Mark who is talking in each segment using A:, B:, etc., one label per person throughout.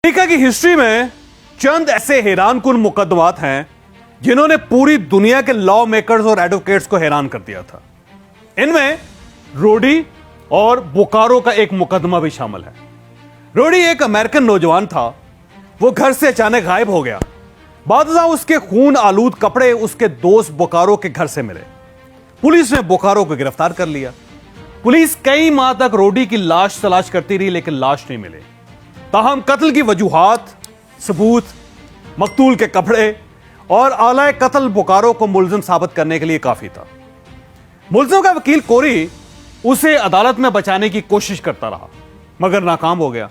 A: America की history में चंद ऐसे हैरानकुन मुकदमात हैं जिन्होंने पूरी दुनिया के लॉ मेकर्स और एडवोकेट्स को हैरान कर दिया था। इनमें रोडी और बोकारो का एक मुकदमा भी शामिल है। रोडी एक अमेरिकन नौजवान था। वो घर से अचानक गायब हो गया। बादशाह उसके खून आलूद कपड़े उसके दोस्त बोकारो के घर से मिले। पुलिस ने बोकारो को गिरफ्तार कर लिया। पुलिस कई माह तक रोडी की लाश तलाश करती रही लेकिन लाश नहीं मिली। ताहम कत्ल की वजूहात, सबूत, मकतूल के कपड़े और आलाए कत्ल बोकारो को मुलजिम साबित करने के लिए काफी था। मुलजिम का वकील कोरी उसे अदालत में बचाने की कोशिश करता रहा मगर नाकाम हो गया।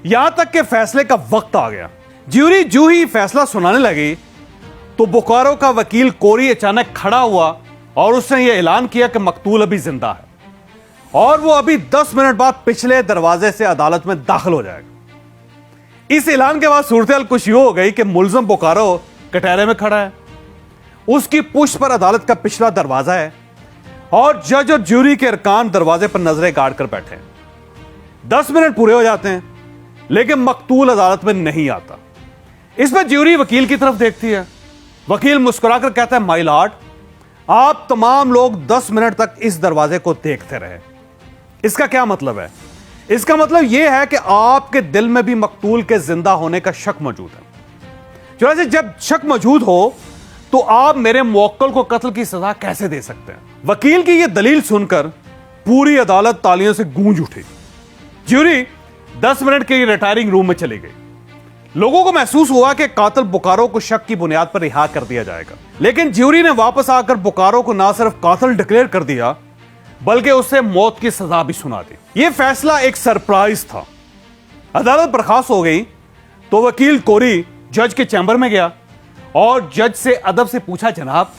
A: यहां तक कि फैसले का वक्त आ गया। ज्यूरी जो ही फैसला सुनाने लगी तो बोकारो का वकील कोरी अचानक खड़ा हुआ और उसने यह ऐलान किया कि मकतूल अभी जिंदा है और वो अभी 10 मिनट बाद पिछले दरवाजे से अदालत में दाखिल हो जाएगा। इस ऐलान के बाद सूरत कुछ यूं हो गई कि मुलजिम बोकारो कटहरे में खड़ा है। उसकी पुष्ट पर अदालत का पिछला दरवाजा है और जज और ज्यूरी के अरकान दरवाजे पर नजरें गाड़ कर बैठे हैं। 10 मिनट पूरे हो जाते हैं लेकिन मकतूल अदालत में नहीं आता। इस पर ज्यूरी वकील की तरफ देखती है। वकील मुस्कुराकर कहता है, माय लॉर्ड, आप तमाम लोग 10 मिनट तक इस दरवाजे को देखते रहे। इसका क्या मतलब है? इसका मतलब यह है कि आपके दिल में भी मकतूल के जिंदा होने का शक मौजूद है। चुनांचे जब शक मौजूद हो तो आप मेरे मुवक्किल को कत्ल की सजा कैसे दे सकते हैं? वकील की यह दलील सुनकर पूरी अदालत तालियों से गूंज उठी। ज्यूरी 10 मिनट के लिए रिटायरिंग रूम में चली गई। लोगों को महसूस हुआ कि कातिल बोकारो को शक की बुनियाद पर रिहा कर दिया जाएगा, लेकिन ज्यूरी ने वापस आकर बोकारो को ना सिर्फ कातिल डिक्लेयर कर दिया बल्कि उसे मौत की सजा भी सुना दी। यह फैसला एक सरप्राइज था। अदालत बर्खास्त हो गई तो वकील कोरी जज के चैम्बर में गया और जज से अदब से पूछा, जनाब,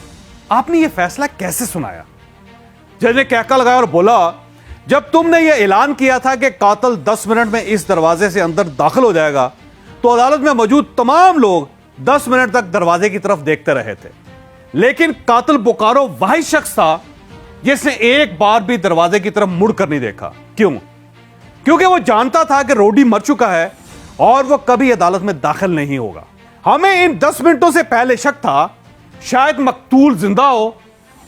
A: आपने यह फैसला कैसे सुनाया? जज ने कहका लगाया और बोला, जब तुमने यह ऐलान किया था कि कातिल 10 मिनट में इस दरवाजे से अंदर दाखिल हो जाएगा तो अदालत में मौजूद तमाम लोग 10 मिनट तक दरवाजे की तरफ देखते रहे थे, लेकिन कातिल बोकारो वही शख्स था जिसने एक बार भी दरवाजे की तरफ मुड़कर नहीं देखा। क्यों? क्योंकि वो जानता था कि रोडी मर चुका है और वो कभी अदालत में दाखिल नहीं होगा। हमें इन 10 मिनटों से पहले शक था शायद मकतूल जिंदा हो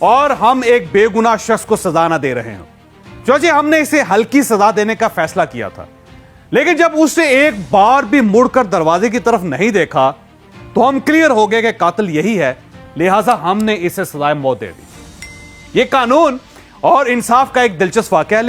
A: और हम एक बेगुनाह शख्स को सजा ना दे रहे हो। चौथी, हमने इसे हल्की सजा देने का फैसला किया था, लेकिन जब उसने एक बार भी मुड़कर दरवाजे की तरफ नहीं देखा तो हम क्लियर हो गए कि कातिल यही है, लिहाजा हमने इसे सजाए मौत दे दी। यह कानून और इंसाफ का एक दिलचस्प वाकया है।